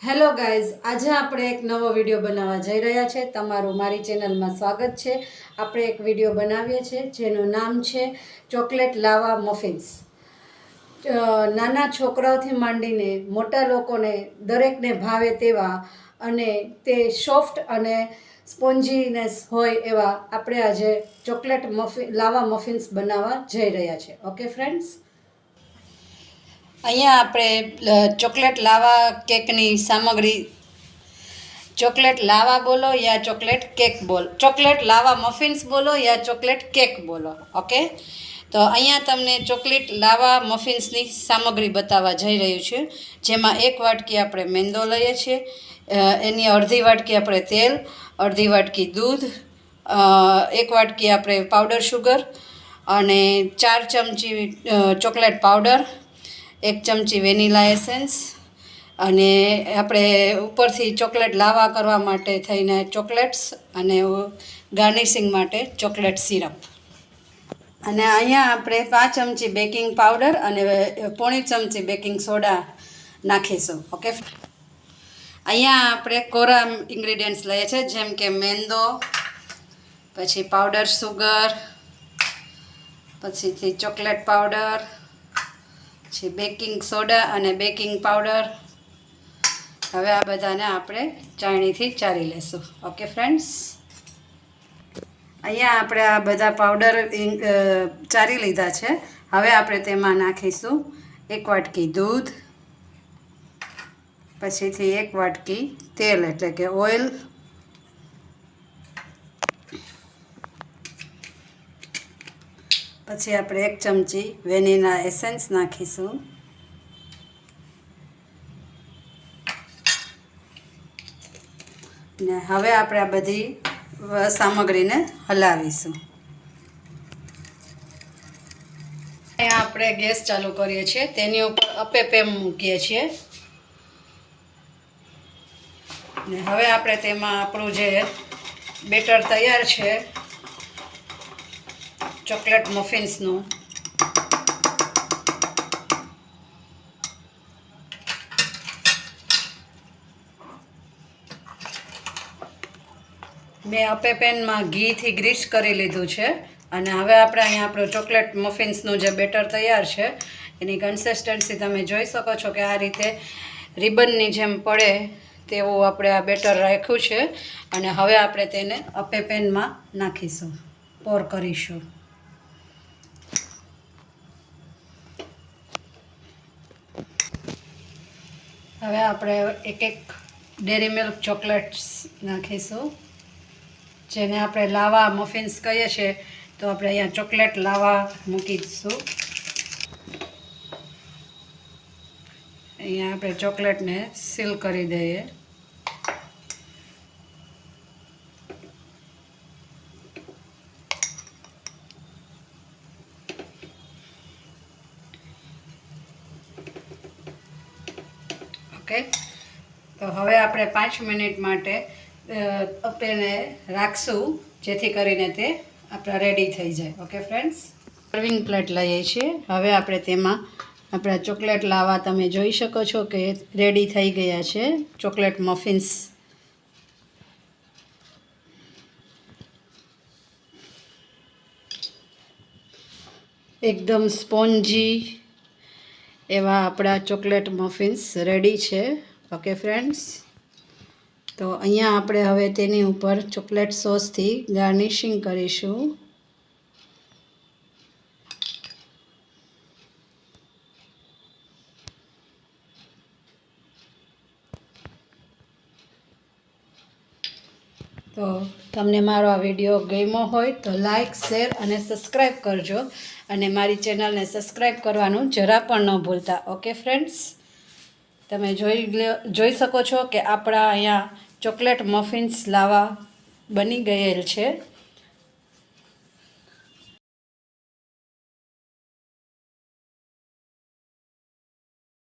Hello guys, આજે આપણે એક નવો વિડીયો બનાવવા જઈ રહ્યા છે. તમારું મારી ચેનલમાં સ્વાગત છે. આપણે એક વિડીયો બનાવીએ છીએ જેનું નામ છે ચોકલેટ લાવા મફિન્સ. નાના છોકરાઓથી માંડીને મોટા લોકોને દરેકને ભાવે તેવા અને તે સોફ્ટ અને સ્પોન્જીનેસ હોય એવા આપણે આજે ચોકલેટ લાવા મફિન્સ બનાવવા જઈ રહ્યા છે. ઓકે ફ્રેન્ડ્સ, અહીંયા આપણે ચોકલેટ લાવા કેકની સામગ્રી, ચોકલેટ લાવા બોલો યા ચોકલેટ કેક બોલો, ચોકલેટ લાવા મફિન્સ બોલો યા ચોકલેટ કેક બોલો. ઓકે, તો અહીંયા તમને ચોકલેટ લાવા મફિન્સની સામગ્રી બતાવવા જઈ રહ્યું છે. જેમાં 1 વાટકી આપણે મેંદો લઈએ છીએ, એની અડધી વાટકી આપણે તેલ, અડધી વાટકી દૂધ, 1 વાટકી આપણે પાવડર શુગર અને 4 ચમચી ચોકલેટ પાવડર, 1 ચમચી વેનીલા એસેન્સ અને આપણે ઉપરથી ચોકલેટ લાવા કરવા માટે થઈને ચોકલેટ્સ અને ગાર્નિશિંગ માટે ચોકલેટ સિરપ. અને અહીંયા આપણે 5 ચમચી બેકિંગ પાવડર અને 1/4 ચમચી બેકિંગ સોડા નાખીશું. ઓકે, અહીંયા આપણે કોરા ઇન્ગ્રીડિયન્ટ્સ લઈએ છીએ, જેમ કે મેંદો, પછી પાવડર સુગર, પછીથી ચોકલેટ પાવડર, પછી બેકિંગ સોડા અને બેકિંગ પાવડર. હવે આ બધાને આપણે ચાળણીથી ચાળી લેશું. ઓકે ફ્રેન્ડ્સ, અહીંયા આપણે આ બધા પાવડર ચાળી લીધા છે. હવે આપણે તેમાં નાખીશું 1 વાટકી દૂધ, પછીથી 1 વાટકી તેલ એટલે કે ઓઇલ, પછી આપણે 1 ચમચી વેનીલા એસેન્સ નાખીશું. ને હવે આપણે આ બધી સામગ્રીને હલાવીશું. અહીંયા આપણે ગેસ ચાલુ કરીએ છીએ, તેની ઉપર અપે પેમ મૂકીએ છીએ. ને હવે આપણે તેમાં આપણું જે બેટર તૈયાર છે ચોકલેટ મફિન્સનું, મેં અપે પેનમાં ઘીથી ગ્રીસ કરી લીધું છે. અને હવે આપણે અહીંયા આપણું ચોકલેટ મફિન્સનું જે બેટર તૈયાર છે એની કન્સિસ્ટન્સી તમે જોઈ શકો છો કે આ રીતે રિબનની જેમ પડે તેવું આપણે આ બેટર રાખ્યું છે. અને હવે આપણે તેને અપે પેનમાં નાખીશું, પોર કરીશું. હવે આપણે એક ડેરી મિલ્ક ચોકલેટ્સ નાખીશું, જેને આપણે લાવા મફિન્સ કહીએ છીએ. તો આપણે અહીંયા ચોકલેટ લાવા મૂકી દઈશું. અહીંયા આપણે ચોકલેટને સીલ કરી દઈએ. ઓકે, તો હવે આપણે 5 મિનિટ માટે અપેને રાખશું, જેથી કરીને તે આપણા રેડી થઈ જાય. ઓકે ફ્રેન્ડ્સ, સર્વિંગ પ્લેટ લઈએ છીએ. હવે આપણે તેમાં આપણા ચોકલેટ લાવા તમે જોઈ શકો છો કે રેડી થઈ ગયા છે. ચોકલેટ મફિન્સ એકદમ સ્પોન્જી એવા આપણા ચોકલેટ મફિન્સ રેડી છે. ઓકે ફ્રેન્ડ્સ, તો અહીંયા આપણે હવે તેની ઉપર ચોકલેટ સોસથી ગાર્નિશિંગ કરીશું. તો તમને મારો આ વિડીયો ગમ્યો હોય તો લાઈક, શેર અને સબસ્ક્રાઈબ કરજો. અને મારી ચેનલને સબસ્ક્રાઈબ કરવાનું જરા પણ ન ભૂલતા. ઓકે ફ્રેન્ડ્સ, તમે જોઈ શકો છો કે આપણા અહીંયા ચોકલેટ મફિન્સ લાવા બની ગયેલ છે.